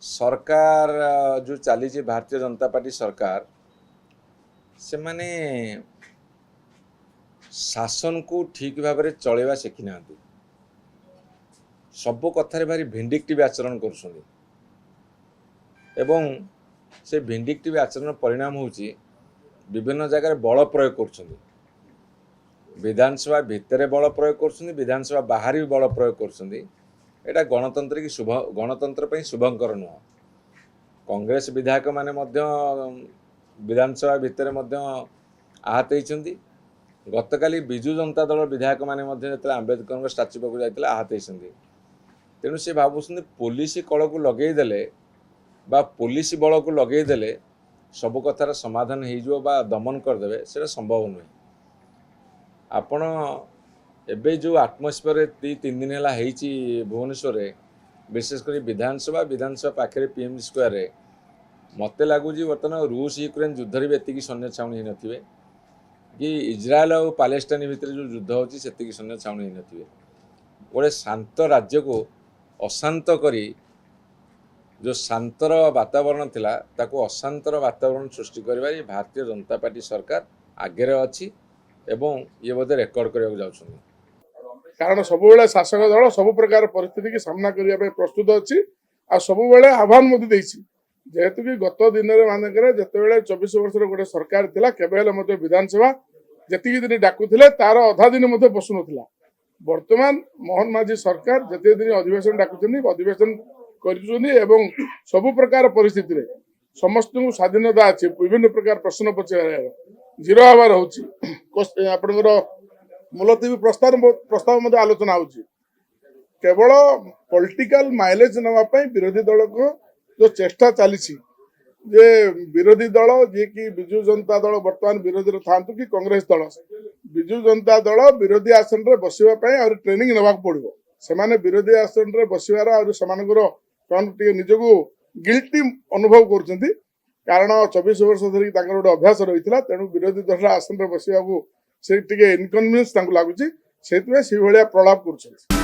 सरकार जो चली भारतीय जनता पार्टी सरकार से माने शासन को ठीक भाव में चलवा शिखी ना सब कथार भारी भिंडिक्टिव आचरण कर से भिंडिक्टिव आचरण परिणाम होची विभिन्न जगह बल प्रयोग कर विधानसभा भितर बल प्रयोग कर विधानसभा बाहर भी बल प्रयोग कर गणतंत्र की शुभ गणतंत्र पर शुभंकर नुह कांग्रेस विधायक माने विधानसभा भितर आहत होती गतकाली विजु जनता दल विधायक माने आंबेडकर स्टाच्यू पाक जाते आहत होती तेणु से भावुं पुलिस कल को लगेदेले बा पुलिस बल को लगेदेले सब कथार समाधान हो दमन करदे से संभव नुहे आपण एबे जो आटमोस्फियर 3 दिन है भुवनेश्वर विशेषकर विधानसभा पाखे पीएम स्क्वायर मत लगुच बर्तमान रूस यूक्रेन युद्ध भी एति सैन्य छाउणी हो नथिबे कि इज्राएल और पालेस्टाइन भितर जो युद्ध होची सेति सैन्य छाउणी हो नथिबे गोटे शांत राज्य को अशांत करी जो शांतर वातावरण थिला ताको अशांतर वातावरण सृष्टि करिबार भारतीय जनता पार्टी सरकार आगे अच्छी एवं ये बोधे रेकर्ड करने जाउछन कारण सब शासक दल सब प्रकार परिस्थिति की सामना करने प्रस्तुत अच्छी आ सब आह्वान जेहेतु कि गत दिन मानक जिते 24 वर्ष गोटे सरकार थिला केवल विधानसभा जी दिन डाकुले तार अधा दिन बसु ना वर्तमान मोहन माझी सरकार जिते दिन अधिवेशन डाकुଛନ୍ତି अधिवेशन कर सब प्रकार परिस्थिति समस्त को स्वाधीनता अच्छी विभिन्न प्रकार प्रश्न पचार जीरो आवार होपर मुलतवी प्रस्ताव आलोचना हो केवल पॉलिटिकल माइलेज नापी विरोधी दल को जो चेष्टा चली जे विरोधी दल जी कि विजु जनता दल बर्तमान विरोधी था कि कांग्रेस दल विजु जनता दल विरोधी आसन में बसवाई ट्रेनिंग ना पड़ो से विरोधी आसन में बसवार निजक गिल्टी अनुभव कर कारण 24 वर्ष धरी गोटे अभ्यास रही है तेणु विरोधी दल आसन में बसवा से इनकन्वीनियंस लगुच से प्रलाप कर